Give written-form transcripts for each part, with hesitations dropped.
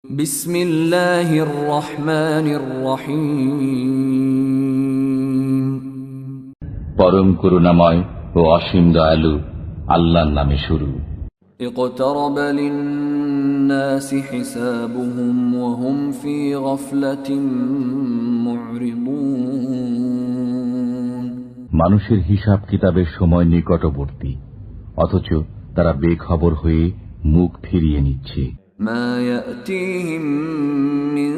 বিসমিল্লাহির রহমানির রহিম। পরম করুণাময় ও অসীম দয়ালু আল্লাহর নামে শুরু। اقترب للناس حسابهم وهم في غفلة معرضون। মানুষের হিসাব কিতাবের সময় নিকটবর্তী, অথচ তারা বেখবর হয়ে মুখ ফিরিয়ে নিচ্ছে। ما يأتيهم من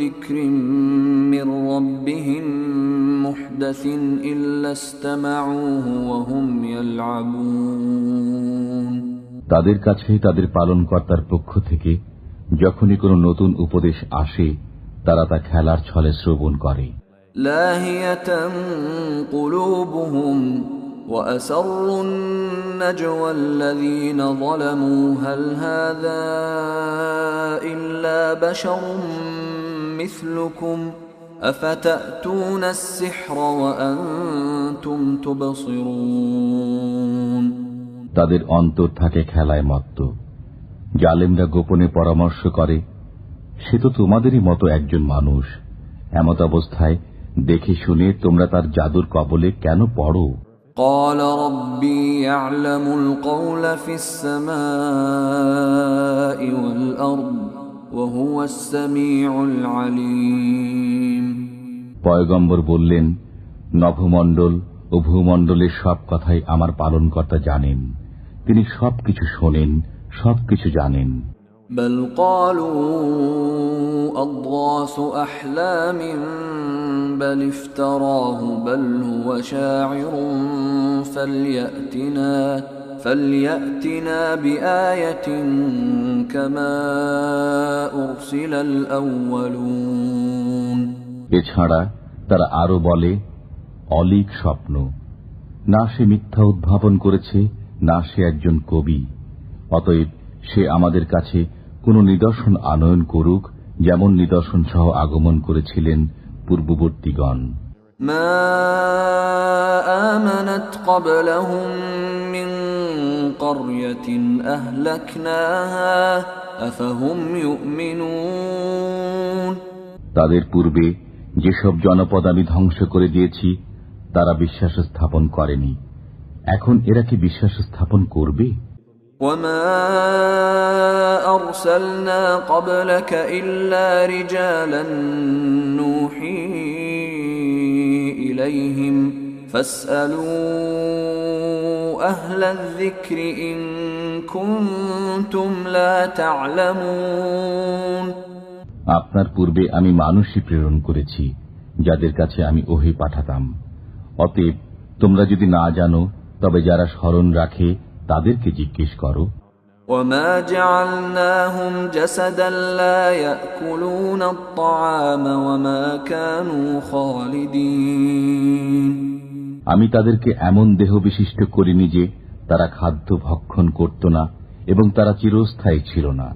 ذكر من ربهم محدث إلا استمعوه وهم يلعبون। তাদের কাছে তাদের পালনকর্তার পক্ষ থেকে যখনই কোনো নতুন উপদেশ আসে, তারা তা খেলার ছলে শ্রবণ করে। لاهية قلوبهم وأسروا النجوى الذين ظلموا هل هذا إلا بشر مثلكم أفتأتون السحر وأنتم تبصرون। তাদের অন্তর থাকে খেলায় মত্ত। জালেমরা গোপনে পরামর্শ করে, সে তো তোমাদেরই মতো একজন মানুষ। এমত অবস্থায় দেখে শুনে তোমরা তার জাদুর কবলে কেন পড়ো? قال ربي يعلم القول في السماء والأرض وهو السميع العليم। পয়গম্বর বললেন, নভমণ্ডল ও ভূমণ্ডলের সব কথাই আমার পালনকর্তা জানেন, তিনি সবকিছু শোনেন, সবকিছু জানেন। بل قالوا أضغاث أحلام بل افتراه بل هو شاعر فليأتنا بآية كما أرسل الأولون। এছাড়া তারা আরো বলে, অলীক স্বপ্ন, না সে মিথ্যা উদ্ভাবন করেছে, না সে একজন কবি। অতএব সে আমাদের কাছে কোন নিদর্শন আনয়ন করুক, যেমন নিদর্শন সহ আগমন করেছিলেন পূর্ববর্তীগণ। মা আমানাত ক্বাবলাহুম মিন ক্বরয়াতিন আহলাকনাহা আফাহুম ইউমিনুন। তাদের পূর্বে যেসব জনপদ আমি ধ্বংস করে দিয়েছি, তারা বিশ্বাস স্থাপন করেনি। এখন এরা কি বিশ্বাস স্থাপন করবে? وما أرسلنا قبلك إلا رجالا نوحي إليهم فاسألوا أهل الذكر إن كنتم لا تعلمون। আপনার পূর্বে আমি মানুষই প্রেরণ করেছি, যাদের কাছে আমি ওহী পাঠাতাম। অতএব তোমরা যদি না জানো, তবে যারা স্মরণ রাখে তাদেরকে জিজ্ঞেস করো। وما جعلناهم جسدا لا يأكلون الطعام وما كانوا خالدين। আমি তাদেরকে এমন দেহ বিশিষ্ট করিনি যে তারা খাদ্য ভক্ষণ করত না এবং তারা চিরস্থায়ী ছিল না।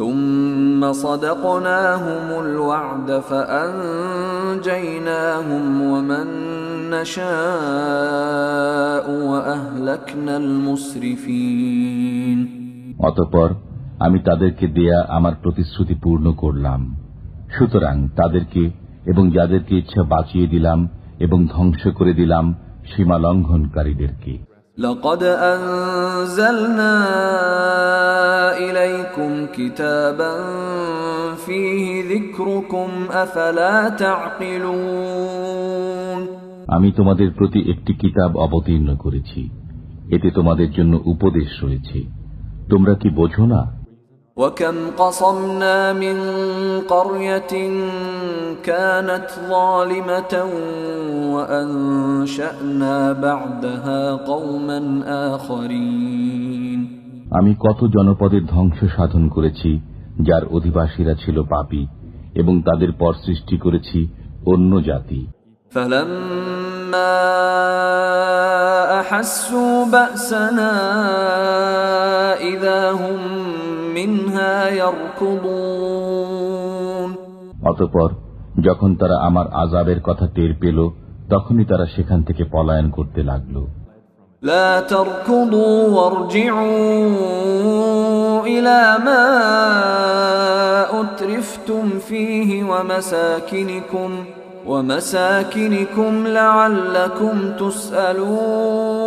ثم صدقناهم الوعد فأنجيناهم ومن نشاء وأهلكنا المسرفين। অতঃপর আমি তাদেরকে দেয়া আমার প্রতিশ্রুতি পূর্ণ করলাম, সুতরাং তাদেরকে এবং যাদেরকে ইচ্ছা বাঁচিয়ে দিলাম এবং ধ্বংস করে দিলাম সীমা লঙ্ঘনকারীদেরকে। لقد أنزلنا إليكم كتابا فيه ذكركم أفلا تعقلون। আমি তোমাদের প্রতি একটি কিতাব অবতীর্ণ করেছি, এতে তোমাদের জন্য উপদেশ রয়েছে, তোমরা কি বোঝো না? وكم قصمنا من قرية كانت ظالمة وأنشأنا بعدها قوما آخرين। আমি কত জনপদের ধ্বংস সাধন করেছি, যার অধিবাসীরা ছিল পাপী, এবং তাদের পর সৃষ্টি করেছি অন্য জাতি। فلما أحسوا بأسنا إذا هم منها يركضون। অতঃপর যখন তারা আমার আযাবের কথা টের পেল, তখনই তারা সেখান থেকে পলায়ন করতে লাগল। لا تركضوا وارجعوا إلى ما أُتْرِفْتُمْ فِيهِ وَمَسَاكِنِكُمْ لَعَلَّكُمْ تُسْأَلُونَ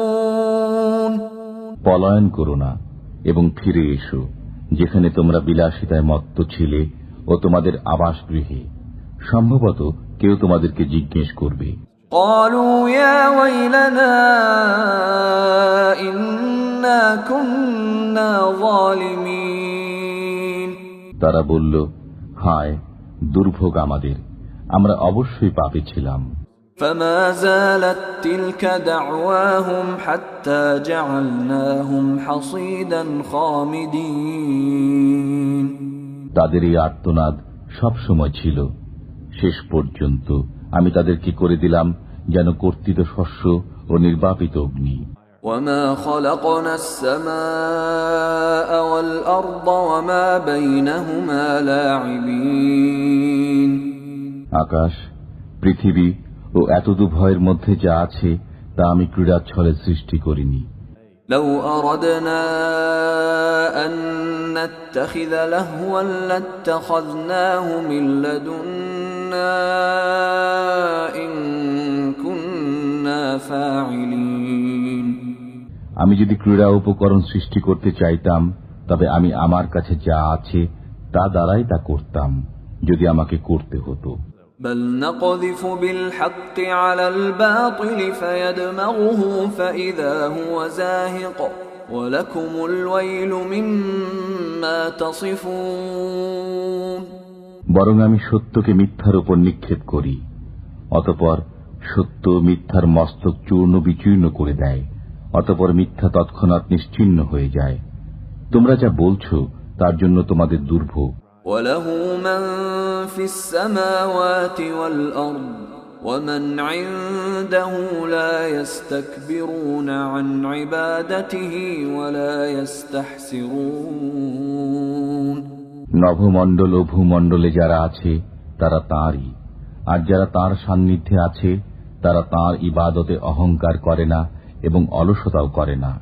পলায়ন করো না এবং ফিরে এসো যেখানে তোমরা বিলাসিতায় মত্ত ছিলে ও তোমাদের আবাসগৃহে। সম্ভবত কেউ তোমাদেরকে জিজ্ঞেস করবে, قالوا يا ويلنا إنا كنا ظالمين তারা বলল, হায় দুর্ভোগ আমাদের, আমরা অবশ্যই পাপী ছিলাম। فما زالت تلك دعواهم حتى جعلناهم حصيدا خامدين তাদের এই আর্তনাদ সবসময় ছিল, শেষ পর্যন্ত আমি তাদেরকে করে দিলাম যেন কর্তিত শস্য ও নির্বাপিত অগ্নি। وما خلقنا السماء والأرض وما بينهما لاعبين আকাশ, পৃথিবী ও এতদুভয়ের মধ্যে যা আছে তা আমি ক্রীড়াচ্ছলে সৃষ্টি করিনি। لو أردنا أن نتخذ لهوا لاتخذناه من لدنا إن كنا فاعلين আমি যদি ক্রীড়া উপকরণ সৃষ্টি করতে চাইতাম তবে আমি আমার কাছে যা আছে তা দ্বারাই তা করতাম, যদি আমাকে করতে হতো। بل نقذف بالحق على الباطل فيدمغه فإذا هو زاهق ولكم الويل مما تصفون বরং আমি সত্যকে মিথ্যার উপর নিক্ষেপ করি, অতঃপর সত্য মিথ্যার মস্তক চূর্ণ বিচূর্ণ করে দেয়, অতঃপর মিথ্যা তৎক্ষণাৎ নিশ্চিহ্ন হয়ে যায়। তোমরা যা বলছো তার জন্য তোমাদের দুর্ভোগ। وله من في السماوات والأرض ومن عنده لا يستكبرون عن عبادته ولا يستحسرون নভমণ্ডল ও ভূমণ্ডলে যারা আছে তারা তাঁরই, আর যারা তাঁর সান্নিধ্যে আছে তারা তাঁর ইবাদতে অহংকার করে না এবং অলসতাও করে না।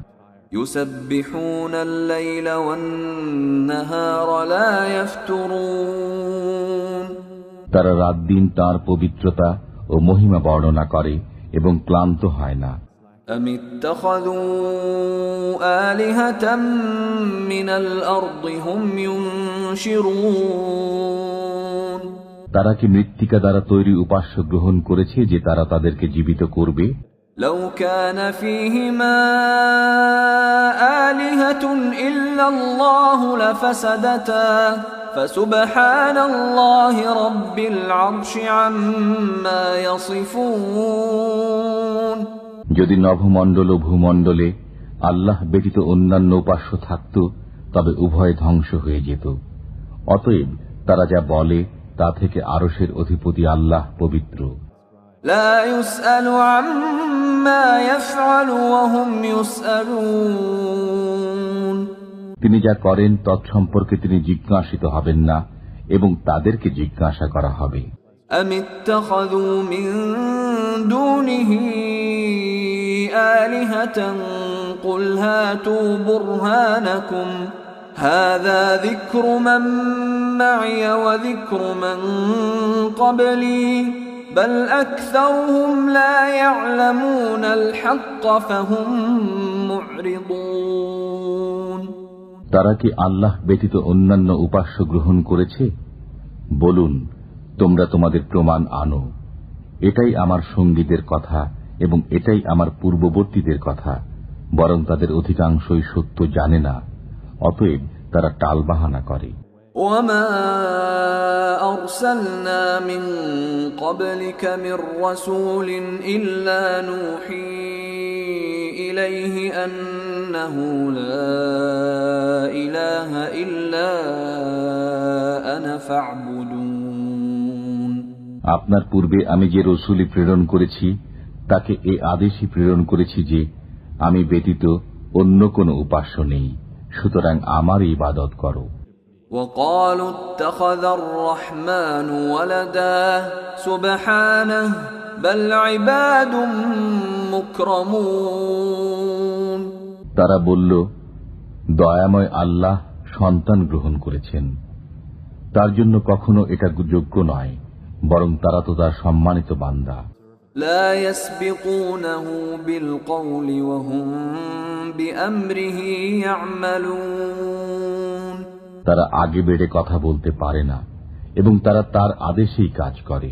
يسبحون الليل والنهار لا يفترون তারা রাত দিন তাঁর পবিত্রতা ও মহিমা বর্ণনা করে এবং ক্লান্ত হয় না। أم اتخذوا آلهة من الأرض هم ينشرون তারা কি মৃত্তিকা দ্বারা তৈরি উপাস্য গ্রহণ করেছে যে তারা তাদেরকে জীবিত করবে? لو كان فيهما آلهة إلا الله لفسدتا فسبحان الله رب العرش عما يصفون যদি নভমণ্ডল ও ভূমণ্ডলে আল্লাহ ব্যতীত অন্যান্য উপাস্য থাকত তবে উভয় ধ্বংস হয়ে যেত। অতএব তারা যা বলে তা থেকে আরশের অধিপতি আল্লাহ পবিত্র। لا يسأل عما يفعل وهم يسألون তিনি যা করেন তৎসম্পর্কে তিনি জিজ্ঞাসিত হবেন না এবং তাদেরকে জিজ্ঞাসা করা হবে। أم اتخذوا من دونه آلهة قل هاتوا برهانكم هذا ذكر من معي وذكر من قبلي بل أكثرهم لا يعلمون الحق فهم معرضون তারা কি আল্লাহ ব্যতীত অন্যান্য উপাস্য গ্রহণ করেছে? বলুন, তোমরা তোমাদের প্রমাণ আনো। এটাই আমার সঙ্গীদের কথা এবং এটাই আমার পূর্ববর্তীদের কথা, বরং তাদের অধিকাংশই সত্য জানে না, অতএব তারা টালবাহানা করে। وما أرسلنا من قبلك من رسول إلا نوحي إليه أنه لا إله إلا أنا فاعبدون আপনার পূর্বে আমি যে রসূলই প্রেরণ করেছি তাকে এই আদেশই প্রেরণ করেছি যে আমি ব্যতীত অন্য কোন উপাস্য নেই, সুতরাং আমার ইবাদত করো। وقالوا اتخذ الرحمن ولدا سبحانه بل عباد مكرمون তারা বলল, দয়াময় আল্লাহ সন্তান গ্রহণ করেছেন, তার জন্য কখনো এটা যোগ্য নয়, বরং তারা তো তার সম্মানিত বান্দা। لا يسبقونه بالقول وهم بأمره يعملون তারা আগে বেড়ে কথা বলতে পারে না এবং তারা তার আদেশেই কাজ করে।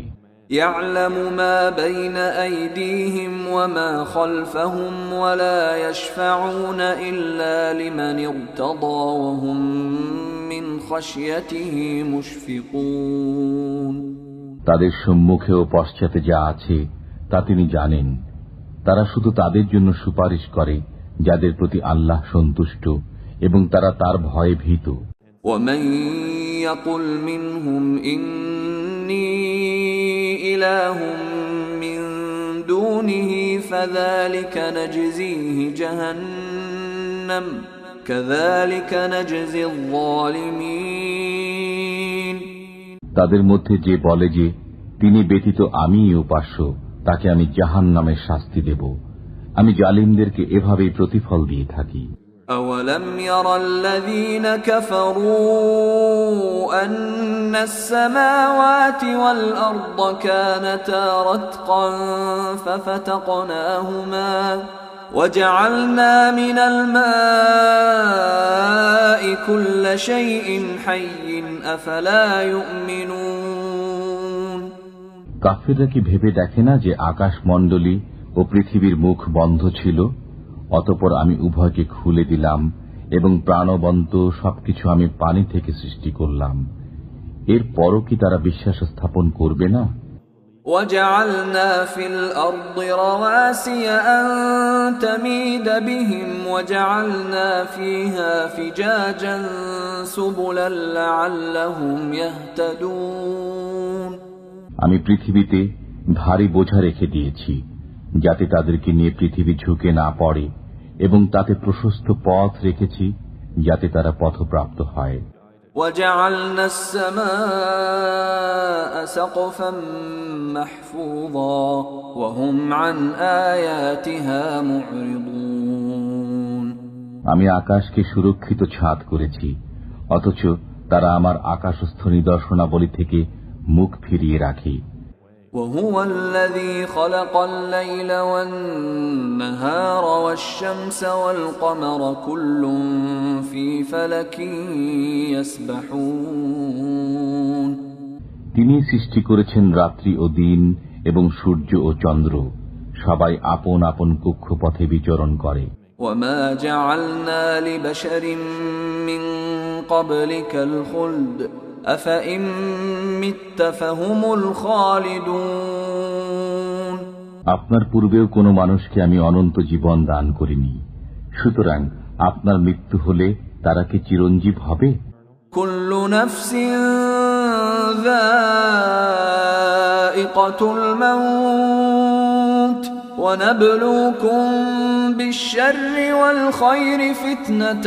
يعلم ما بين أيديهم وما خلفهم ولا يشفعون إلا لمن ارتضى وهم من خشيته مشفقون তাদের সম্মুখে ও পশ্চাতে যা আছে তা তিনি জানেন। তারা শুধু তাদের জন্য সুপারিশ করে যাদের প্রতি আল্লাহ সন্তুষ্ট এবং তারা তার ভয়ে ভীত। ومن يقل منهم إني إله من دونه فذلك نجزيه جهنم كذلك نجزي الظالمين তাদের মধ্যে যে বলে যে তিনি ব্যতীত আমিই উপাস্য, তাকে আমি জাহান্নামের শাস্তি দেব। আমি জালিমদেরকে এভাবেই প্রতিফল দিয়ে থাকি। أولم ير الذين كفروا أن السماوات والأرض كانتا رتقا ففتقناهما وجعلنا من الماء كل شيء حي أفلا يؤمنون কাফিররা কি ভেবে দেখে না যে আকাশ মণ্ডলী ও পৃথিবীর মুখ বন্ধ ছিল, অতঃপর আমি উভয়কে খুলে দিলাম এবং প্রাণবন্ত সবকিছু আমি পানি থেকে সৃষ্টি করলাম। এরপরও কি তারা বিশ্বাস স্থাপন করবে না? وجعلنا في الأرض رواسي أن تميد بهم وجعلنا فيها فجاجا سبلا لعلهم يهتدون আমি পৃথিবীতে ভারী বোঝা রেখে দিয়েছি যাতে তাদেরকে নিয়ে পৃথিবী ঝুঁকে না পড়ে, এবং তাতে প্রশস্ত পথ রেখেছি যাতে তারা পথপ্রাপ্ত হয়। وجعلنا السماء سقفا محفوظا وهم عن آياتها معرضون আমি আকাশকে সুরক্ষিত ছাদ করেছি, অথচ তারা আমার আকাশস্থ নিদর্শনাবলী থেকে মুখ ফিরিয়ে রাখে। وهو الذي خلق الليل والنهار والشمس والقمر كل في فلك يسبحون তিনি সৃষ্টি করেছেন রাত্রি ও দিন এবং সূর্য ও চন্দ্র, সবাই আপন আপন কক্ষপথে বিচরণ করে। وما جعلنا لبشر من قبلك الخلد أفإن مت فهم الخالدون আপনার পূর্বেও কোনো মানুষকে আমি অনন্ত জীবন দান করিনি, সুতরাং আপনার মৃত্যু হলে তারা কি চিরঞ্জীব হবে? كل نفس ذائقة الموت ونبلوكم بالشر والخير فتنة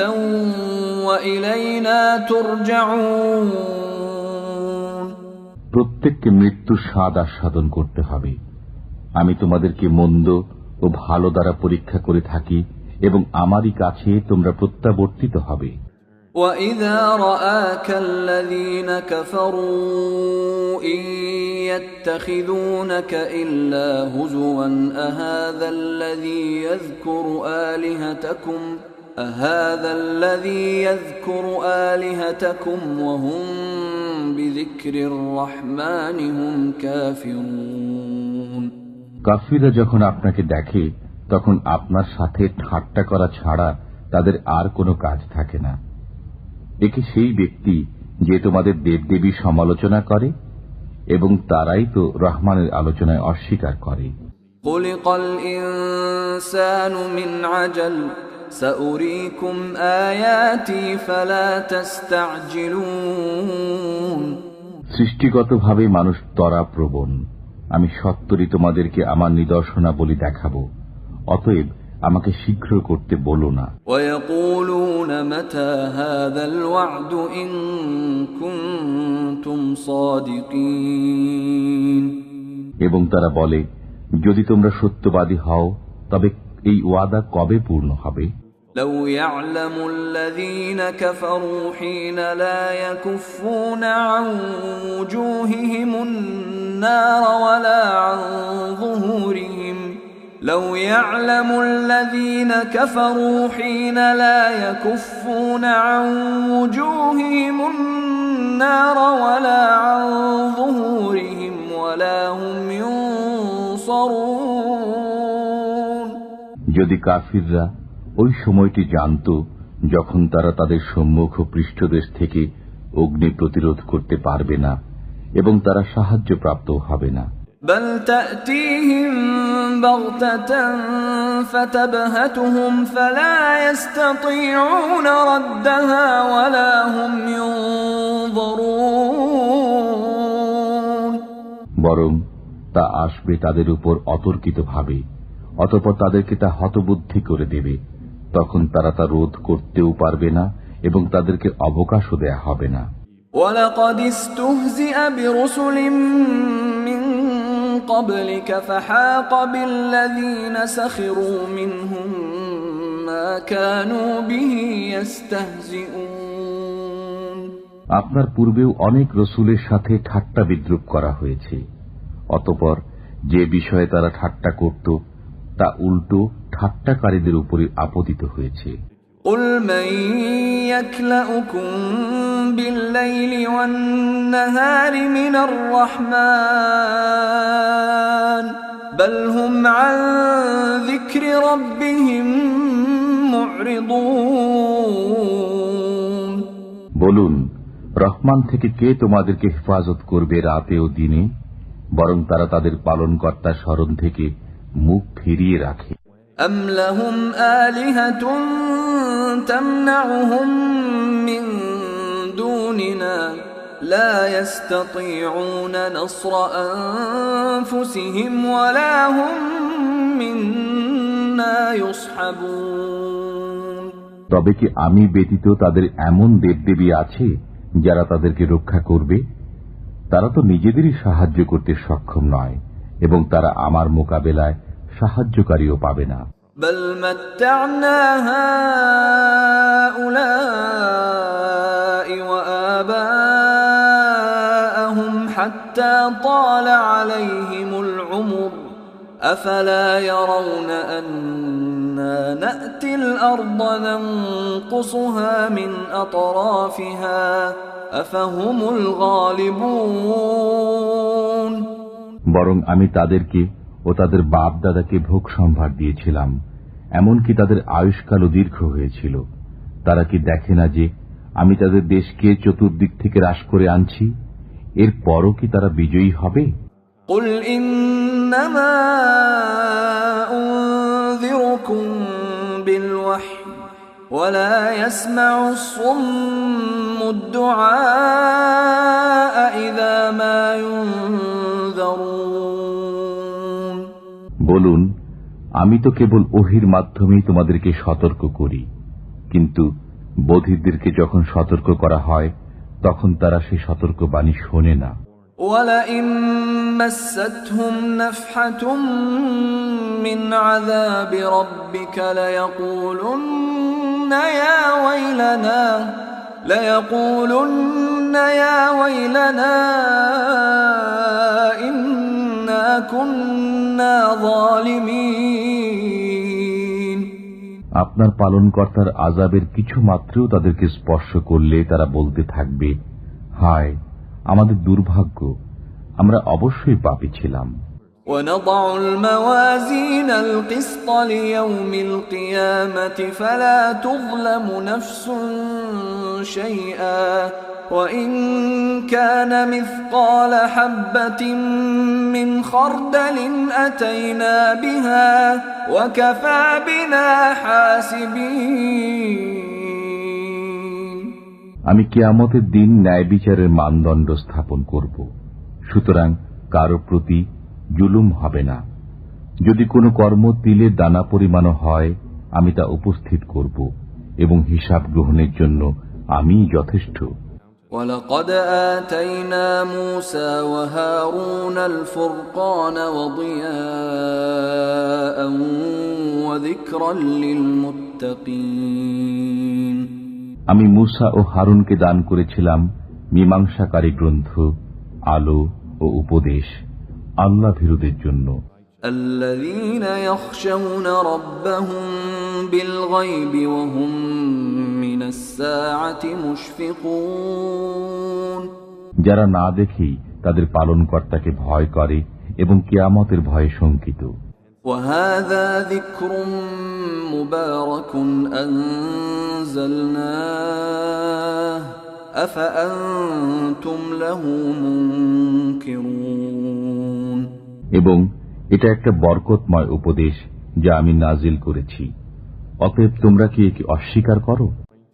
وإلينا ترجعون প্রত্যেককে মৃত্যুর স্বাদ আস্বাদন করতে হবে। আমি তোমাদেরকে মন্দ ও ভালো দ্বারা পরীক্ষা করে থাকি এবং আমারই কাছে তোমরা প্রত্যাবর্তিত হবে। وَإِذَا رَآكَ الَّذِينَ كَفَرُوا إِن يَتَّخِذُونَكَ إِلَّا هُزُوًا أَهَذَا الَّذِي يَذْكُرُ آلِهَتَكُمْ وَهُمْ بِذِكْرِ الرَّحْمَنِ هُمْ كَافِرُونَ কাফিররা যখন আপনাকে দেখে তখন আপনার সাথে ঠাট্টা করা ছাড়া তাদের আর কোনো কাজ থাকে না। একে সেই ব্যক্তি যে তোমাদের দেবদেবীর সমালোচনা করে এবং তারাই তো রহমানের আলোচনায় অস্বীকার করে। خُلِقَ الْإِنسَانُ مِنْ عَجَلٍ سَأُرِيكُمْ آيَاتِي فَلَا تَسْتَعْجِلُونَ সৃষ্টিগতভাবে মানুষ ত্বরাপ্রবণ, আমি সত্তরই তোমাদেরকে আমার নিদর্শনাবলী দেখাবো, অতএব আমাকে শীঘ্র করতে বলো না। وَيَقُولُونَ مَتَى هَذَا الْوَعْدُ إِن كُنتُمْ صَادِقِينَ এবং তারা বলে, যদি তোমরা সত্যবাদী হও তবে এই ওয়াদা কবে পূর্ণ হবে? لو يعلم الذين كفروا حين لا يكفون عن وجوههم النار ولا عن ظهورهم لو يعلم الذين كفروا حين لا يكفون عن وجوههم النار ولا عن ظهورهم ولا هم ينصرون যদি কাফিররা ওই সময়টি জানত যখন তারা তাদের সম্মুখ ও পৃষ্ঠদেশ থেকে অগ্নি প্রতিরোধ করতে পারবে না এবং তারা সাহায্য প্রাপ্ত হবে না। بل تأتيهم بغتة فتبهتهم فلا يستطيعون ردها ولا هم ينظرون বরং তা আসবে তাদের উপর অতর্কিতভাবে, অতঃপর তাদেরকে তা হতবুদ্ধি করে দেবে। তখন তারা তা রোধ করতেও পারবে না এবং তাদেরকে অবকাশও দেয়া হবে না। وَلَقَدِ اسْتُهْزِئَ بِرُسُلٍ مِّن قَبْلِكَ فَحَاقَ بِالَّذِينَ سَخِرُوا مِنْهُم مَّا كَانُوا بِهِ يَسْتَهْزِئُونَ আপনার পূর্বেও অনেক রসুলের সাথে ঠাট্টা বিদ্রূপ করা হয়েছে, অতঃপর যে বিষয়ে তারা ঠাট্টা করত তা উল্টো ঠাট্টাকারীদের উপরই আপতিত হয়েছে। قُلْ مَن يَكْلَؤُكُم بِاللَّيْلِ وَالنَّهَارِ مِنَ الرَّحْمَنِ بَلْ هُمْ عَن ذِكْرِ رَبِّهِم مُّعْرِضُونَ বলুন, রহমান থেকে কে তোমাদেরকে হেফাজত করবে রাতে ও দিনে? বরং তারা তাদের পালনকর্তার স্মরণ থেকে মুখ ফিরিয়ে রাখে। أَمْ لَهُمْ آلِهَةٌ تَمْنَعُهُم مِّن دُونِنَا لَا يَسْتَطِيعُونَ نَصْرَ أَنفُسِهِمْ وَلَا هُم مِّنَّا يُصْحَبُونَ তবে কি আমি ব্যতীত তাদের এমন দেবদেবী আছে যারা তাদেরকে রক্ষা করবে? তারা তো নিজেদেরই সাহায্য করতে সক্ষম নয় এবং তারা আমার মোকাবেলায় সাহায্যকারীও পাবে না। بل متعنا هؤلاء وآباءهم حتى طال عليهم العمر أفلا يرون أنا نأتي الأرض ننقصها من أطرافها أفهم الغالبون বরং আমি তাদেরকে ও তাদের বাপ দাদাকে ভোগ সম্ভার দিয়েছিলাম, এমনকি তাদের আয়ুষ্কালও দীর্ঘ হয়েছিল। তারা কি দেখে না যে আমি তাদের দেশকে চতুর্দিক থেকে হ্রাস করে আনছি? এর পরও কি তারা বিজয়ী হবে? قل إنما أنذركم بالوحي ولا يسمع الصم الدعاء إذا ما ينذرون বলুন, আমি তো কেবল ওহির মাধ্যমেই তোমাদেরকে সতর্ক করি, কিন্তু বধিরদেরকে যখন সতর্ক করা হয় তখন তারা সেই সতর্কবাণী শোনে না। وَلَئِن مَّسَّتْهُمْ نَفْحَةٌ مِّنْ عَذَابِ رَبِّكَ لَيَقُولُنَّ يَا وَيْلَنَا إِنَّا كُنَّا ظَالِمِينَ আপনার পালনকর্তার আযাবের কিছু মাত্রেও তাদেরকে স্পর্শ করলে তারা বলতে থাকবে, হায় আমাদের দুর্ভাগ্য, আমরা অবশ্যই পাপী ছিলাম। وَنَضَعُ الْمَوَازِينَ الْقِسْطَ لِيَوْمِ الْقِيَامَةِ فَلَا تُظْلَمُ نَفْسٌ شَيْئًا وَإِنْ كَانَ مِثْقَالَ حَبَّةٍ مِّنْ خَرْدَلٍ أَتَيْنَا بِهَا وَكَفَى بِنَا حَاسِبِينَ আমি কিয়ামতের দিন ন্যায় বিচারের মানদণ্ড স্থাপন করব, সুতরাং কারো প্রতি জুলুম হবে না। যদি কোনো কর্ম তিলের দানা পরিমাণও হয়, আমি তা উপস্থিত করব এবং হিসাব গ্রহণের জন্য আমি যথেষ্ট। وَلَقَدْ آتَيْنَا مُوسَى وَهَارُونَ الْفُرْقَانَ وَضِيَاءً وَذِكْرًا لِلْمُتَّقِينَ للمتقين আমি মূসা ও হারুনকে দান করেছিলাম মীমাংসাকারী গ্রন্থ, আলো ও উপদেশ আল্লাহ ভীরুদের জন্য। الذين يخشون ربهم بالغيب وهم من الساعة مشفقون যারা না দেখেই তাদের পালনকর্তাকে ভয় করে এবং কিয়ামতের ভয়ে শঙ্কিত। وهذا ذكر مبارك أنزلناه أفأنتم له منكرون এবং এটা একটা বরকতময় উপদেশ যা আমি নাজিল করেছি, অতএব তোমরা কি একে অস্বীকার করো?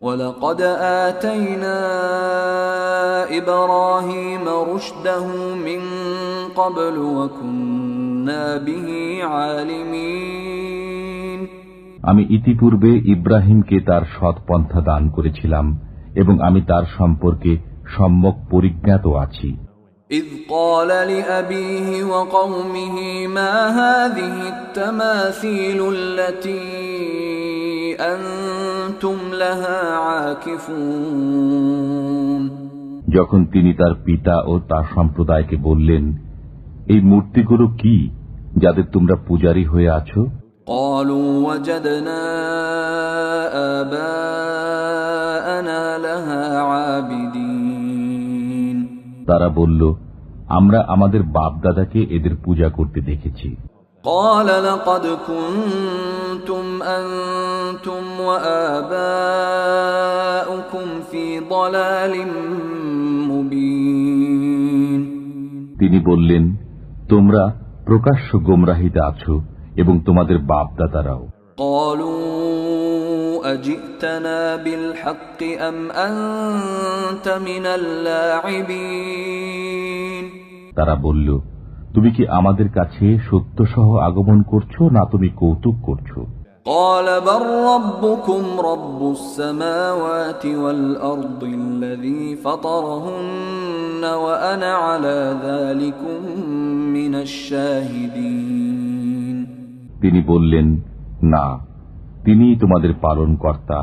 وَلَقَدْ آتَيْنَا إِبْرَاهِيمَ رُشْدَهُ مِنْ قَبْلُ وَكُنَّا بِهِ عَالِمِينَ আমি ইতিপূর্বে ইব্রাহিমকে তার সৎ পন্থা দান করেছিলাম এবং আমি তার সম্পর্কে সম্যক পরিজ্ঞাত আছি। إِذْ قَالَ لِأَبِيهِ وَقَوْمِهِ مَا هَذِهِ التَّمَاثِيلُ الَّتِي أَنْتُمْ لَهَا عَاكِفُونَ যখন তিনি তার পিতা ও তার সম্প্রদায়কে বললেন, এই মূর্তিগুলো কি যাদের তোমরা পূজারী হয়ে আছো? قَالُوا وَجَدْنَا آبَاءَنَا لَهَا عَابِدِينَ তারা বলল, আমরা আমাদের বাপ দাদাকে এদের পূজা করতে দেখেছি। قَالَ لَقَدْ كُنْتُمْ أَنْتُمْ وَآبَاؤُكُمْ فِي ضَلَالٍ مُبِينٍ তিনি বললেন, তোমরা প্রকাশ্য গোমরাহিতে আছো এবং তোমাদের বাপ দাদারাও। قَالُوا أَجِئْتَنَا بِالْحَقِّ أَمْ أَنْتَ مِنَ اللاعبين তারা বলল, তুমি কি আমাদের কাছে সত্য সহ আগমন করছো না তুমি কৌতুক করছো? قال بل ربكم رب السماوات والأرض الذي فطرهن وأنا على ذلكم من الشاهدين তিনি বললেন, না, তিনিই তোমাদের পালনকর্তা,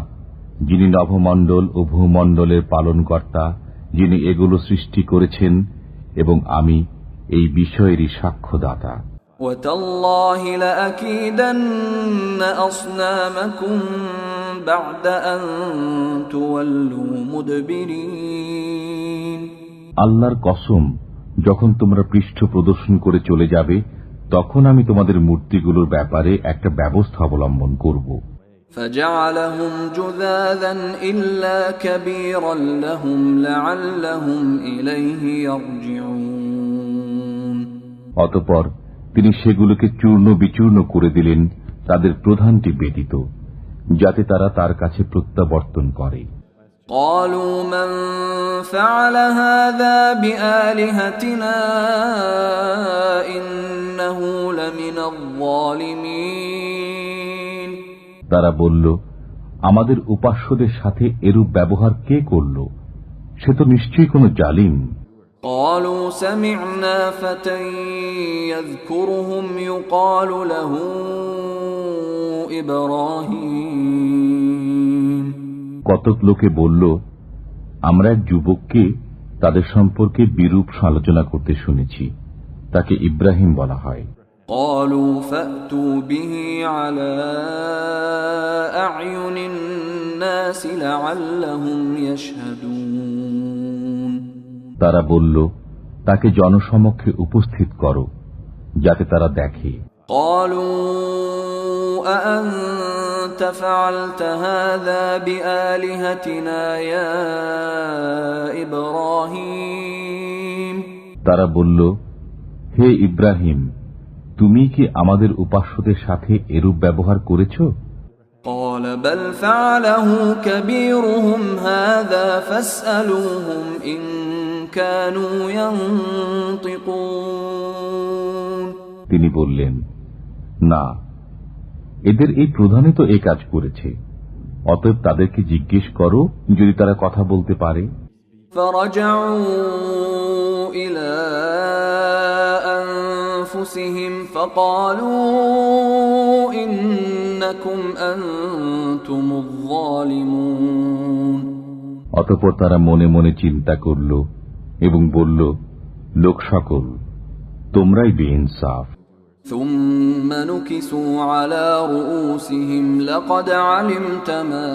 যিনি নভমণ্ডল ও ভূমণ্ডলের পালনকর্তা, যিনি এগুলো সৃষ্টি করেছেন এবং আমি এই বিষয়েরই সাক্ষ্যদাতা। وتالله لأكيدن أصنامكم بعد أن تولوا مدبرين আল্লাহর কসম, যখন তোমরা পৃষ্ঠ প্রদর্শন করে চলে যাবে তখন আমি তোমাদের মূর্তিগুলোর ব্যাপারে একটা ব্যবস্থা অবলম্বন করব। فجعلهم جذاذا إلا كبيرا لهم لعلهم إليه يرجعون অতঃপর তিনি সেগুলোকে চূর্ণ বিচূর্ণ করে দিলেন, তাদের প্রধানটি ব্যতীত, যাতে তারা তার কাছে প্রত্যাবর্তন করে। قالوا من فعل هذا بآلهتنا إنه لمن الظالمين তারা বলল, আমাদের উপাস্যদের সাথে এরূপ ব্যবহার কে করল? সে তো নিশ্চয়ই কোনো জালিম। قالوا سمعنا فتى يذكرهم يقال له إبراهيم কতক লোকে বলল, আমরা এক যুবককে তাদের সম্পর্কে বিরূপ আলোচনা করতে শুনেছি, তাকে ইব্রাহিম বলা হয়। قالوا فأتوا به على أعين الناس لعلهم يشهدون তারা বলল, তাকে জনসমক্ষে উপস্থিত করো যাতে তারা দেখে। قالوا أأنت فعلت هذا بآلهتنا يا إبراهيم তারা বলল, হে ইব্রাহিম, তুমি কি আমাদের উপাস্যদের সাথে এরূপ ব্যবহার করেছো? قال بل فعله كبيرهم هذا فاسألوهم إن كانوا ينطقون তিনি বললেন, না, এদের এই প্রধানই তো এই কাজ করেছে, অতএব তাদেরকে জিজ্ঞেস করো যদি তারা কথা বলতে পারে। فرجعوا إلى أنفسهم فقالوا إنكم أنتم الظالمون অতঃপর তারা মনে মনে চিন্তা করল এবং বলল, লোক সকল, তোমরাই বেইনসাফ। ثم نكسوا على رؤوسهم لقد علمت ما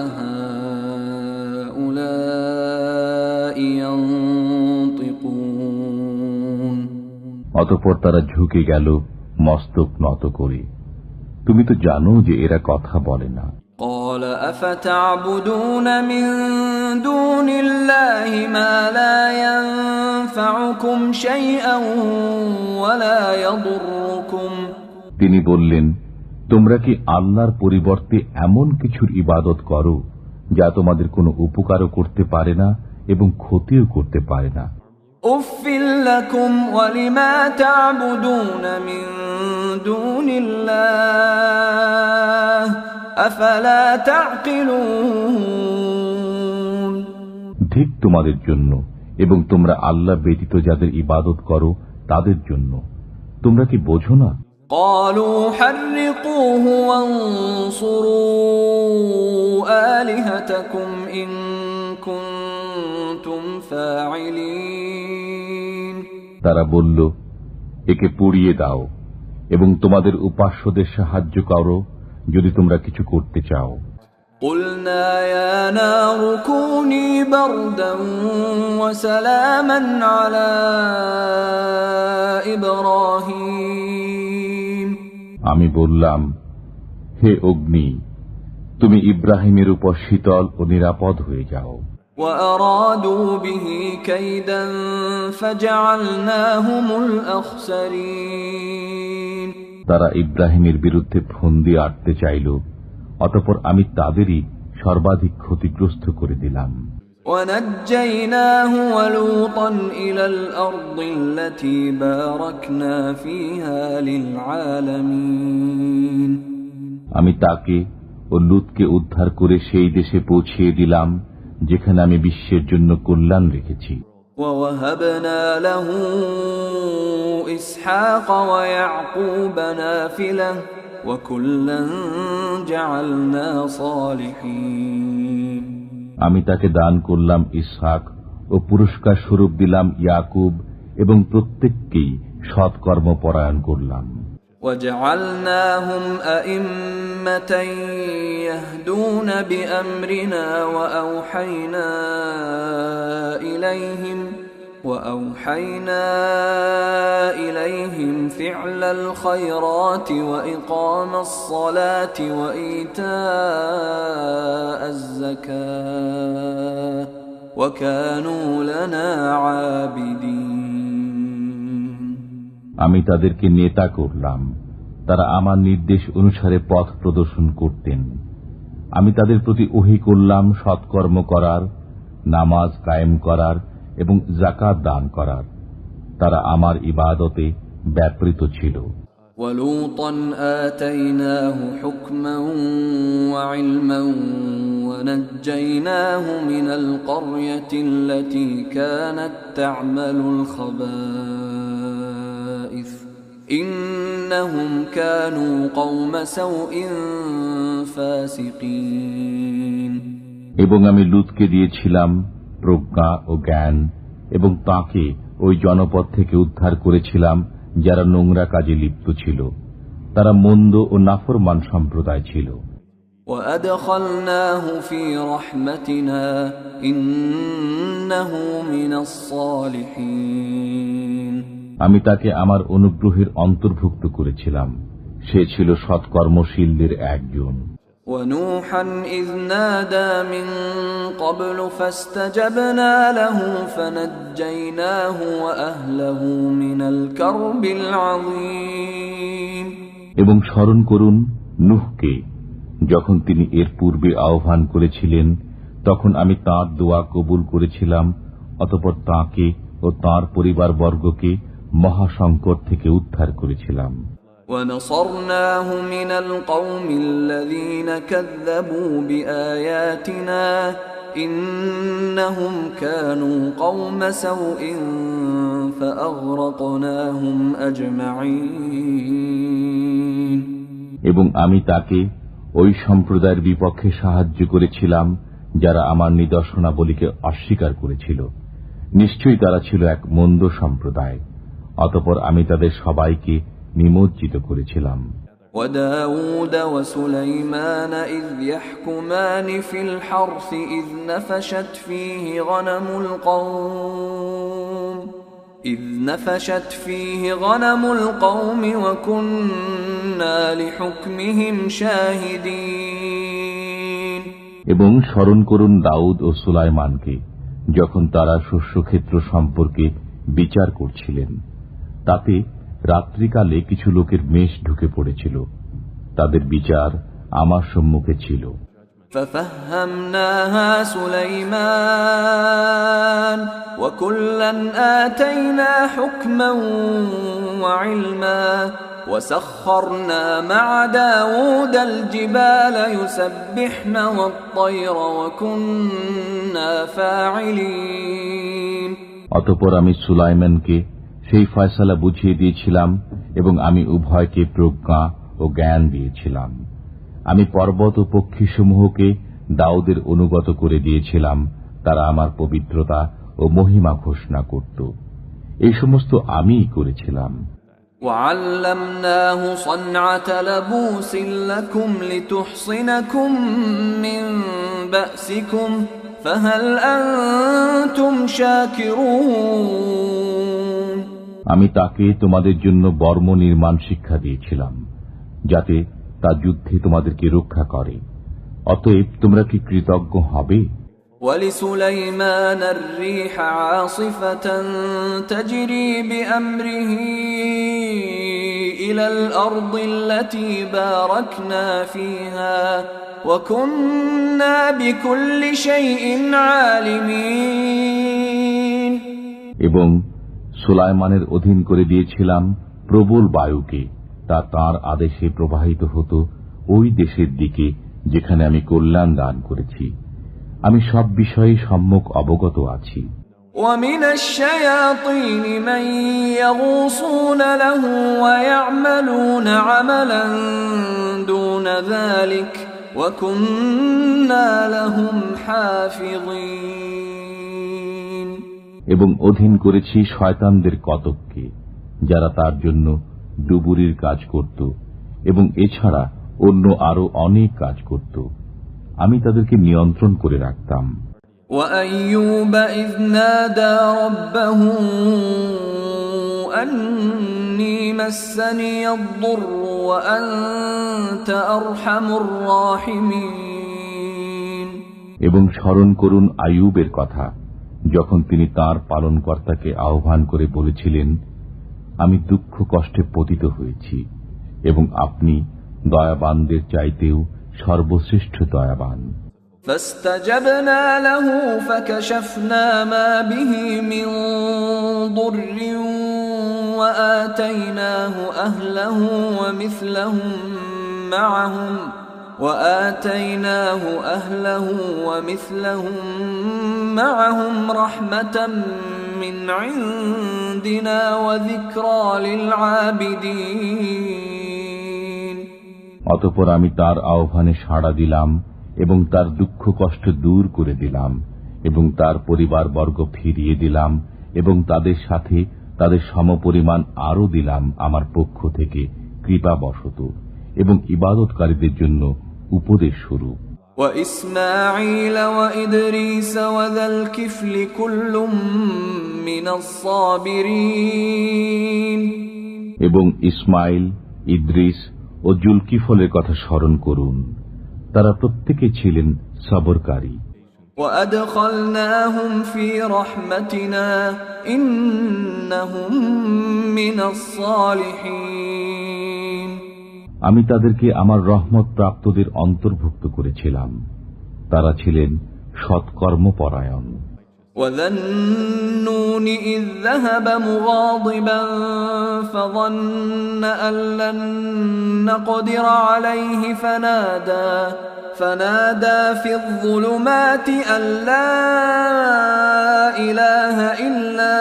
هؤلاء ينطقون অতঃপর তারা ঝুঁকে গেল মস্তক নত করে, তুমি তো জানো যে এরা কথা বলে না। قال أفتعبدون من دون الله ما لا ينفعكم شيئا ولا يضركم তিনি বললেন, তোমরা কি আল্লাহর পরিবর্তে এমন কিছুর ইবাদত করো যা তোমাদের কোনো উপকারও করতে পারে না এবং ক্ষতিও করতে পারে না। أُفٍّ لكم ولما تعبدون من دون الله أفلا تعقلون ঠিক তোমাদের জন্য এবং তোমরা আল্লাহ ব্যতীত যাদের ইবাদত করো তাদের জন্য, তোমরা কি বোঝো না? قالوا حرقوه وانصروا آلهتكم إن كنتم فاعلين তারা বলল, একে পুড়িয়ে দাও এবং তোমাদের উপাস্যদের সাহায্য করো যদি তোমরা কিছু করতে চাও। قلنا يا نار كوني بردا وسلاما على إبراهيم আমি বললাম, হে অগ্নি, তুমি ইব্রাহিমের উপর শীতল ও নিরাপদ হয়ে যাও। وأرادوا به كيدا فجعلناهم الأخسرين তারা ইব্রাহিমের বিরুদ্ধে ফন্দি আটতে চাইল, অতঃপর আমি তাদেরই সর্বাধিক ক্ষতিগ্রস্ত করে দিলাম। ونجيناه ولوطا إلى الأرض التي باركنا فيها للعالمين আমি তাকে ও লূতকে উদ্ধার করে সেই দেশে পৌঁছিয়ে দিলাম যেখানে আমি বিশ্বের জন্য কল্যাণ রেখেছি। ووهبنا له إسحاق ويعقوب نافلة وكلا جعلنا صالحين আমি তাকে দান করলাম ইসহাক ও পুরস্কার স্বরূপ দিলাম ইয়াকুব এবং প্রত্যেককেই সৎকর্ম পরায়ণ করলাম। وجعلناهم أئمة يهدون بأمرنا وأوحينا إليهم فعل الخيرات وإقام الصلاة وإيتاء الزكاة وكانوا لنا عابدين আমি তাদেরকে নেতা করলাম, তারা আমার নির্দেশ অনুসারে পথ প্রদর্শন করতেন। আমি তাদের প্রতি ওহী করলাম সৎকর্ম করার, নামাজ কায়েম করার এবং যাকাত দান করার। তারা আমার ইবাদতে ব্যাপৃত ছিল। وَلُوطًا آتَيْنَاهُ حُكْمًا وَعِلْمًا وَنَجَّيْناهُ مِنَ الْقَرْيَةِ الَّتِي كَانَتْ تَعْمَلُ الْخَبَائِثَ إِنَّهُمْ كَانُوا قَوْمَ سَوْءٍ فَاسِقِينَ এবং আমি লূতকে দিয়েছিলাম প্রজ্ঞা ও জ্ঞান এবং তাকে ওই জনপদ থেকে উদ্ধার করেছিলাম যারা নোংরা কাজে লিপ্ত ছিল। তারা মন্দ ও নাফরমান সম্প্রদায় ছিল। وَأَدْخَلْنَاهُ فِي رَحْمَتِنَا إِنَّهُ مِنَ الصَّالِحِينَ আমি তাকে আমার অনুগ্রহের অন্তর্ভুক্ত করেছিলাম, সে ছিল সৎকর্মশীলদের একজন। وَنُوحًا إِذْ نَادَى مِن قَبْلُ فَاسْتَجَبْنَا لَهُ فَنَجَّيْنَاهُ وَأَهْلَهُ مِنَ الْكَرْبِ الْعَظِيمِ এবং স্মরণ করুন নূহকে, যখন তিনি এর পূর্বে আহ্বান করেছিলেন, তখন আমি তাঁর দোয়া কবুল করেছিলাম, অতঃপর তাঁকে ও তাঁর পরিবারবর্গকে মহাসংকট থেকে উদ্ধার করেছিলাম। وَنَصَرْنَاهُ مِنَ الْقَوْمِ الَّذِينَ كَذَّبُوا بِآيَاتِنَا إِنَّهُمْ كَانُوا قَوْمَ سَوْءٍ فَأَغْرَقْنَاهُمْ أَجْمَعِينَ এবং আমি তাকে ওই সম্প্রদায়ের বিপক্ষে সাহায্য করেছিলাম যারা আমার নিদর্শনাবলীকে অস্বীকার করেছিল। নিশ্চয়ই তারা ছিল এক মন্দ সম্প্রদায়। অতঃপর আমি তাদের সবাইকে নিমজ্জিত করেছিলাম। وَدَاوُودَ وَسُلَيْمَانَ إِذْ يَحْكُمَانِ فِي الْحَرْثِ إِذْ نَفَشَتْ فِيهِ غَنَمُ الْقَوْمِ وَكُنَّا لِحُكْمِهِمْ شَاهِدِينَ। এবং স্মরণ করুন দাউদ ও সুলাইমানকে যখন তারা শস্যক্ষেত্র সম্পর্কে বিচার করছিলেন। তাতে রাত্রিকালে কিছু লোকের মেষ ঢুকে পড়েছিল। তাদের বিচার আমার সম্মুখে ছিল। فَفَهَّمْنَاهَا سُلَيْمَانَ وَكُلًّا آتَيْنَا حُكْمًا وَعِلْمًا وَسَخَّرْنَا مَعَ دَاوُودَ الْجِبَالَ يُسَبِّحْنَ وَالطَّيْرَ وَكُنَّا فَاعِلِينَ। অতঃপর আমি সুলাইমানকে সেই ফয়সালা বুঝিয়ে দিয়েছিলাম এবং আমি উভয়কে প্রজ্ঞা ও জ্ঞান দিয়েছিলাম। আমি পর্বত ও পক্ষীসমূহকে দাউদের অনুগত করে দিয়েছিলাম। তারা আমার পবিত্রতা ও মহিমা ঘোষণা করত। এই সমস্ত আমিই করেছিলাম। وَعَلَّمْنَاهُ صَنْعَةَ لَبُوسٍ لَكُمْ لِتُحْصِنَكُمْ مِنْ بَأْسِكُمْ فَهَلْ أَنْتُمْ شَاكِرُونَ। আমি তাকে তোমাদের জন্য বর্ম নির্মাণ শিক্ষা দিয়েছিলাম, যাতে তা যুদ্ধে তোমাদেরকে রক্ষা করে। অতএব তোমরা কি কৃতজ্ঞ হবে? وَلِسُلَيْمَانَ الرِّيحَ عَاصِفَةً تَجْرِي بِأَمْرِهِ إِلَى الْأَرْضِ الَّتِي بَارَكْنَا فِيهَا وَكُنَّا بِكُلِّ شَيْءٍ عَالِمِينَ। এবং সুলাইমানের অধীন করে দিয়েছিলাম প্রবল বায়ুকে। তা তাঁর আদেশে প্রবাহিত হতো ওই দেশের দিকে যেখানে আমি কল্যাণ দান করেছি। আমি সব বিষয়ে সম্যক অবগত আছি। وَمِنَ الشَّيَاطِينِ مَن يَغُوصُونَ لَهُ وَيَعْمَلُونَ عَمَلًا دُونَ ذَلِكَ وَكُنَّا لَهُمْ حَافِظِينَ। এবং অধীন করেছি শয়তানদের কতককে, যারা তার জন্য ডুবুরির কাজ করত এবং এছাড়া অন্য আরো অনেক কাজ করত। আমি তাদেরকে নিয়ন্ত্রণ করে রাখতাম। وَأَيُّوبَ إِذْ نَادَى رَبَّهُ أَنِّي مَسَّنِيَ الضُّرُّ وَأَنْتَ أَرْحَمُ الراحمين। এবং স্মরণ করুন আইয়ুবের কথা, যখন তিনি তাঁর পালনকর্তাকে আহ্বান করে বলেছিলেন, আমি দুঃখ কষ্টে পতিত হয়েছি এবং আপনি দয়াবানদের চাইতেও সর্বশ্রেষ্ঠ দয়াবান। فاستجبنا له فكشفنا ما به من ضر وآتيناه أهله ومثلهم معهم رحمة من عندنا وذكرى للعابدين। অতঃপর আমি তার আহ্বানে সাড়া দিলাম এবং তার দুঃখ কষ্ট দূর করে দিলাম এবং তার পরিবারবর্গ ফিরিয়ে দিলাম এবং তাদের সাথে তাদের সমপরিমাণ আরো দিলাম আমার পক্ষ থেকে কৃপাবশত এবং ইবাদতকারীদের জন্য উপদেশ স্বরূপ। وإسماعيل وإدريس وذا الكفل كل من الصابرين। এবং ইসমাইল, ইদ্রিস ও জুলকিফলের কথা স্মরণ করুন, তারা প্রত্যেকে ছিলেন সবরকারী। وأدخلناهم في رحمتنا إنهم من الصالحين। আমি তাদেরকে আমার রহমত প্রাপ্তদের অন্তর্ভুক্ত করেছিলাম, তারা ছিলেন সৎকর্মপরায়ণ। وذا النون إذ ذهب مغاضبا فظن أن لن نقدر عليه فنادى في الظلمات أن لا إله إلا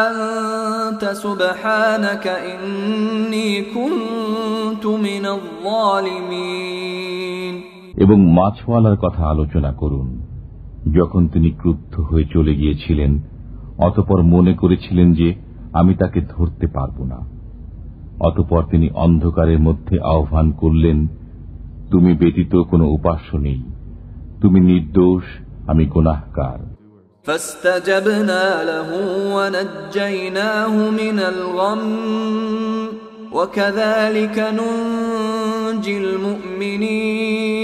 أنت سبحانك إني كنت من الظالمين এবং মাছওয়ালার কথা আলোচনা করুন, যখন তিনি ক্রুদ্ধ হয়ে চলে গিয়েছিলেন, অতঃপর মনে করেছিলেন যে আমি তাকে ধরতে পারব না। অতঃপর তিনি অন্ধকারের মধ্যে আহ্বান করলেন, তুমি ব্যতীত কোনো উপাস্য নেই, তুমি নির্দোষ, আমি গুনাহগার। فاستجبنا له ونجيناه من الغم وكذلك ننجي المؤمنين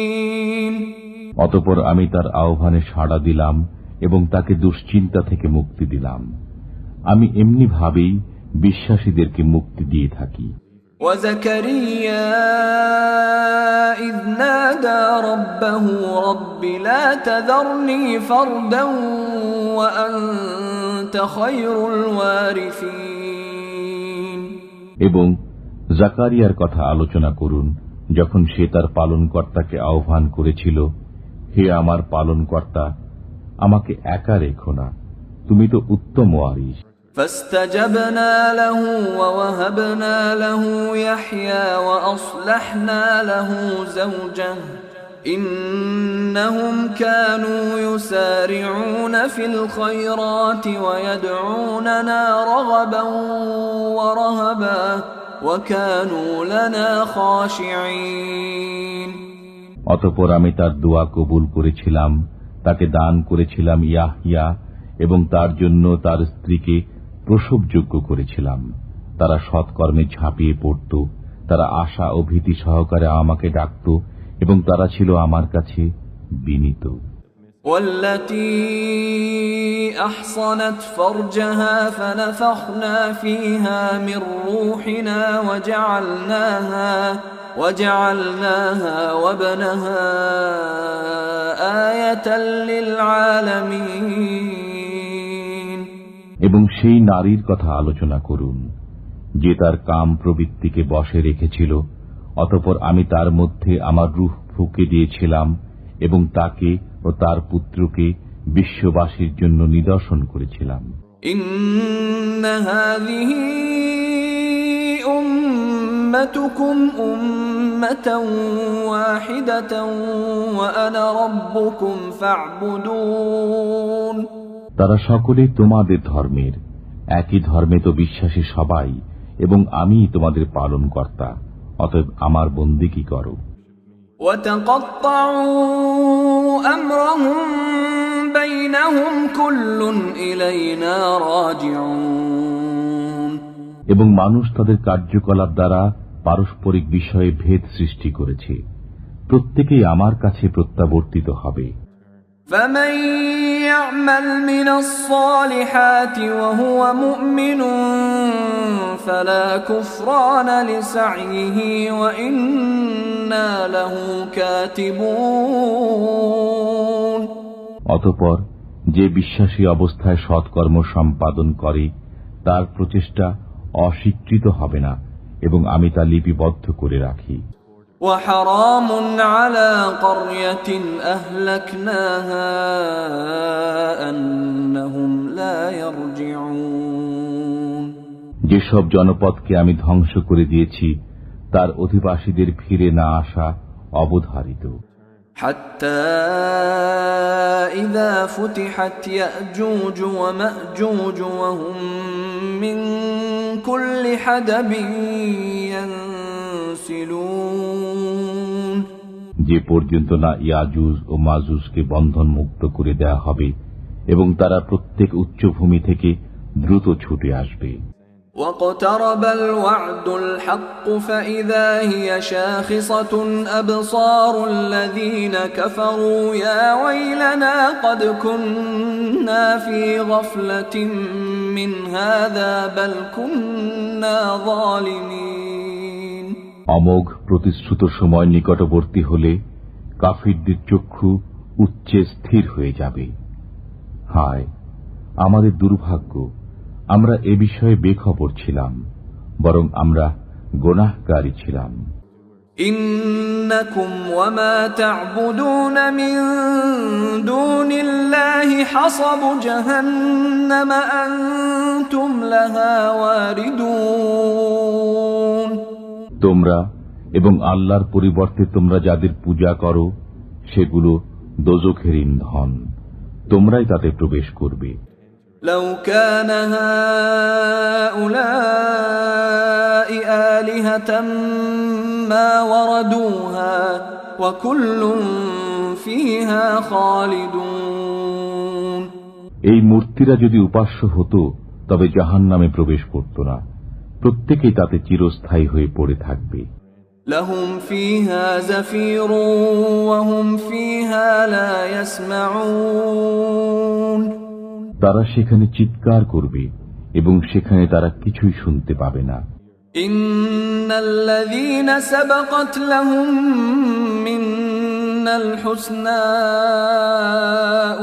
অতঃপর আমি তার আহ্বানে সাড়া দিলাম এবং তাকে দুশ্চিন্তা থেকে মুক্তি দিলাম। আমি এমনি ভাবেই বিশ্বাসীদেরকে মুক্তি দিয়ে থাকি। وزكريا إذ نادى ربه رب لا تذرني فردا وأنت خير الوارثين এবং জাকারিয়ার কথা আলোচনা করুন, যখন সে তার পালনকর্তাকে আহ্বান করেছিল, হে আমার পালনকর্তা, আমাকে একা রেখো না, তুমি তো উত্তম ওয়ারিস। فاستجبنا له ووهبنا له يحيى وأصلحنا له زوجه إنهم كانوا يسارعون في الخيرات ويدعوننا رغبا ورهبا وكانوا لنا خاشعين অতঃপর আমি তার দোয়া কবুল করেছিলাম, তাকে দান করেছিলাম ইয়াহইয়া এবং তার জন্য তার স্ত্রীকে প্রসবযোগ্য করেছিলাম। তারা সৎকর্মে ঝাঁপিয়ে পড়ত, তারা আশা ও ভীতি সহকারে আমাকে ডাকত এবং তারা ছিল আমার কাছে বিনীত। والتي أحصنت فرجها فنفخنا فيها من روحنا وجعلناها وابنها آية للعالمين এবং সেই নারীর কথা আলোচনা করুন, যে তার কাম প্রবৃত্তিকে বশে রেখেছিল, অতঃপর আমি তার মধ্যে আমার রূহ ফুঁকে দিয়েছিলাম এবং তাকে ও তার পুত্রকে বিশ্ববাসীর জন্য নিদর্শন করেছিলাম। ইন্না হাযিহি উম্মাতুকুম উম্মাতান ওয়াহিদাতান ওয়া আনা রাব্বুকুম ফা'বুদুন। তারা সকলেই তোমাদের ধর্মের, একই ধর্মে তো বিশ্বাসী সবাই, এবং আমিই তোমাদের পালনকর্তা, অতএব আমার বন্দেগী করো। وتقطعوا أمرهم بينهم كل إلينا راجعون এবং মানুষ তাদের কার্যকলাপ দ্বারা পারস্পরিক বিষয়ে ভেদ সৃষ্টি করেছে, প্রত্যেকেই আমার কাছে প্রত্যাবর্তিত হবে। فمن يعمل من الصالحات وهو مؤمن فلا كفران لسعيه وإنا له كاتبون অতঃপর যে বিশ্বাসী অবস্থায় সৎকর্ম সম্পাদন করে তার প্রচেষ্টা অস্বীকৃত হবে না এবং আমি তা লিপিবদ্ধ করে রাখি। وحرام على قرية أهلكناها أنهم لا يرجعون যেসব জনপদকে আমি ধ্বংস করে দিয়েছি তার অধিবাসীদের ফিরে না আসা অবধারিত। حتى إذا فتحت يأجوج ومأجوج وهم من كل حدب ينسلون যে পর্যন্ত না ইয়াজুজ ও মাজুজকে বন্ধন মুক্ত করে দেয়া হবে এবং তারা প্রত্যেক উচ্চভূমি থেকে দ্রুত ছুটে আসবে। واقترب الوعد الحق فإذا هي شاخصة أبصار الذين كفروا يا ويلنا قد كنا في غفلة من هذا بل كنا ظالمين অমোঘ প্রতিশ্রুত সময় নিকটবর্তী হলে কাফিরদের চক্ষু উচ্চে স্থির হয়ে যাবে। হায় আমাদের দুর্ভাগ্য, আমরা এ বিষয়ে বেখবর ছিলাম, বরং আমরা গুনাহকারী ছিলাম। ইন্নাকুম ওয়া মা তা'বুদুন মিন দুনিল্লাহি হাসাবু জাহান্নাম আনতুম লাহা ওয়ারিদুন তোমরা এবং আল্লাহর পরিবর্তে তোমরা যাদের পূজা করো সেগুলো দোজখের ইন্ধন, তোমরাই তাতে প্রবেশ করবে। لو كان هؤلاء آلهة ما وردوها وكل فيها خالدون। এই মূর্তিরা যদি উপাস্য হতো তবে জাহান্নামে প্রবেশ করত না, প্রত্যেকেই তাতে চিরস্থায়ী হয়ে পড়ে থাকবে। لهم فيها زفير وهم فيها لا يسمعون। তারা সেখানে চিৎকার করবে এবং সেখানে তারা কিছুই শুনতে পাবে না। ইন্নাল্লাযীনা সাবাকাত লাহুম মিনাল হুসনা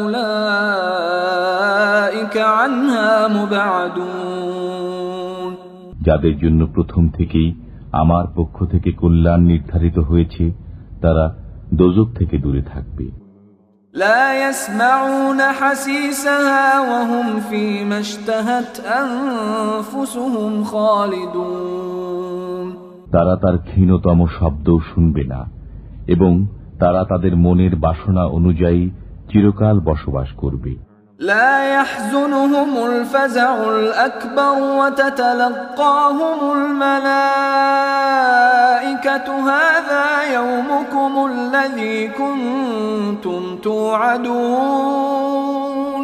উলাইকা আনহা মুবআদুন। যাদের জন্য প্রথম থেকেই আমার পক্ষ থেকে কল্যাণ নির্ধারিত হয়েছে তারা দোজখ থেকে দূরে থাকবে। لا يسمعون حسيسها وهم فيما اشتهت أنفسهم خالدون। তারা তার ক্ষীণতম শব্দও শুনবে না এবং তারা তাদের মনের বাসনা অনুযায়ী চিরকাল বসবাস করবে। لا يحزنهم الفزع الأكبر وتتلقاهم الملائكة هذا يومكم الذي كنتم توعدون।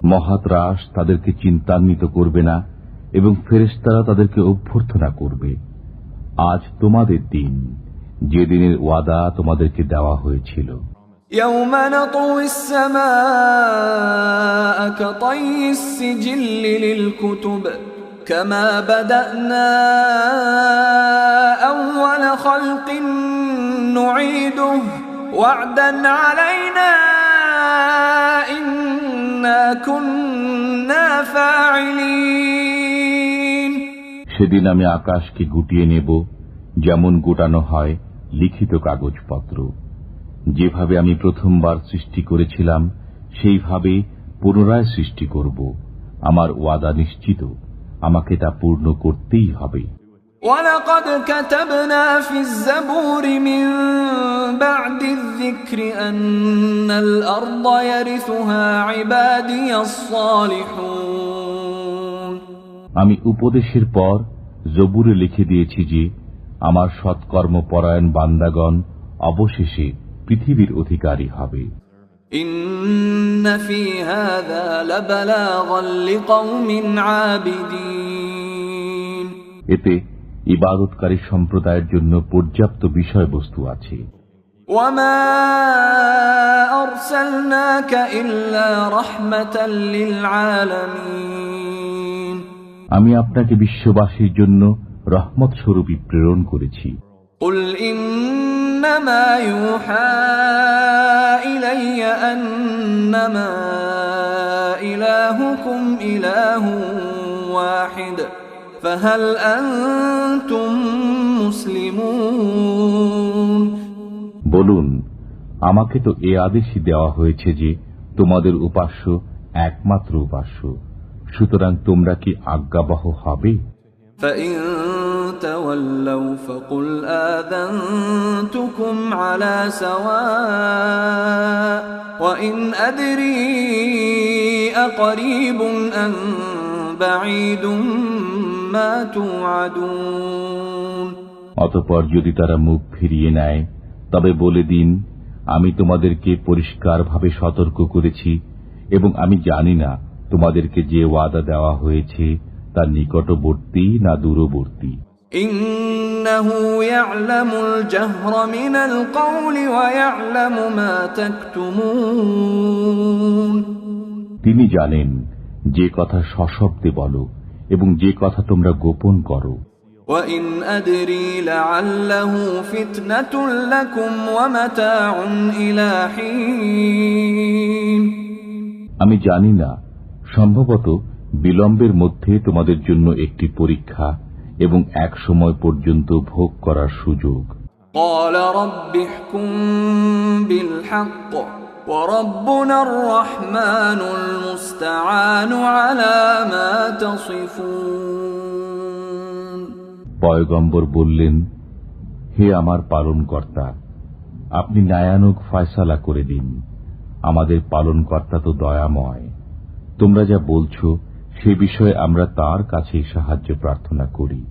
মহাত্রাস তাদেরকে চিন্তান্বিত করবে না এবং ফেরেশতারা তাদেরকে অভ্যর্থনা করবে, আজ তোমাদের দিন, যে দিনের ওয়াদা তোমাদেরকে দেওয়া হয়েছিল। يوم نطوي السماء كطي السجل للكتب كما بدأنا أول خلق نعيده وعدا علينا إنا كنا فاعلين। সেদিন আমি আকাশকে গুটিয়ে নেব যেমন গোটানো হয় লিখিত কাগজপত্র। যেভাবে আমি প্রথমবার সৃষ্টি করেছিলাম সেইভাবে পুনরায় সৃষ্টি করব। আমার ওয়াদা নিশ্চিত, আমাকে তা পূর্ণ করতেই হবে। وَلَقَدْ كَتَبْنَا فِي الزَّبُورِ مِن بَعْدِ الذِّكْرِ أَنَّ الْأَرْضَ يَرِثُهَا عِبَادِيَ الصَّالِحُونَ। আমি উপদেশের পর জবুরে লিখে দিয়েছি যে আমার সৎকর্ম পরায়ণ বান্দাগণ অবশেষে পৃথিবীর অধিকারী হবে। ইন্না ফী হাযা লাবালাগান লিকওমিন আবিদিন। এতে ইবাদতকারী সম্প্রদায়ের জন্য পর্যাপ্ত বিষয়বস্তু আছে। ওয়ামা আরসালনাকা ইল্লা রাহমাতাল লিল আলামিন। আমি আপনাকে বিশ্ববাসীর জন্য রহমত স্বরূপী প্রেরণ করেছি। কুল ইন্নামা ইউহা ইলাইয়া আন্নামা ইলাহুকুম ইলাহুন ওয়াহিদ ফাহাল আনতুম মুসলিমুন। বলুন, আমাকে তো এ আদেশই দেওয়া হয়েছে যে তোমাদের উপাস্য একমাত্র উপাস্য, সুতরাং তোমরা কি আজ্ঞাবহ হবে? فَإِن تَوَلَّوْا فَقُلْ آذَنْتُكُمْ عَلَى سَوَاءٍ وَإِنْ أَدْرِي أَقَرِيبٌ أَمْ بَعِيدٌ مَا تُوعَدُونَ। অতঃপর যদি তারা মুখ ফিরিয়ে নেয় তবে বলে দিন, আমি তোমাদেরকে পরিষ্কারভাবে সতর্ক করেছি এবং আমি জানি না তোমাদেরকে যে ওয়াদা দেওয়া হয়েছে তা নিকটবর্তী না দূরবর্তী। ইন্নাহু ইয়ালামুল জাহরা মিনাল কওলি ওয়া ইয়ালামু মা তাকতুমুন। তিনি জানেন যে কথা সশব্দে বলো এবং যে কথা তোমরা গোপন করো। ওয়া ইন আদরি লাআল্লাহু ফিতনাতুল লাকুম ওয়া মাতাউন ইলা হিন। আমি জানি না, সম্ভবত বিলম্বের মধ্যে তোমাদের জন্য একটি পরীক্ষা এবং এক সময় পর্যন্ত ভোগ করার সুযোগ। قال رب احكم بالحق وربنا الرحمن المستعان على ما تصفون। পয়গম্বর বললেন, হে আমার পালনকর্তা, আপনি ন্যায়ানুগ ফয়সালা করে দিন। আমাদের পালনকর্তা তো দয়াময়। তোমরা যা বলছো সে বিষয়ে আমরা তাঁর কাছেই সাহায্য প্রার্থনা করি।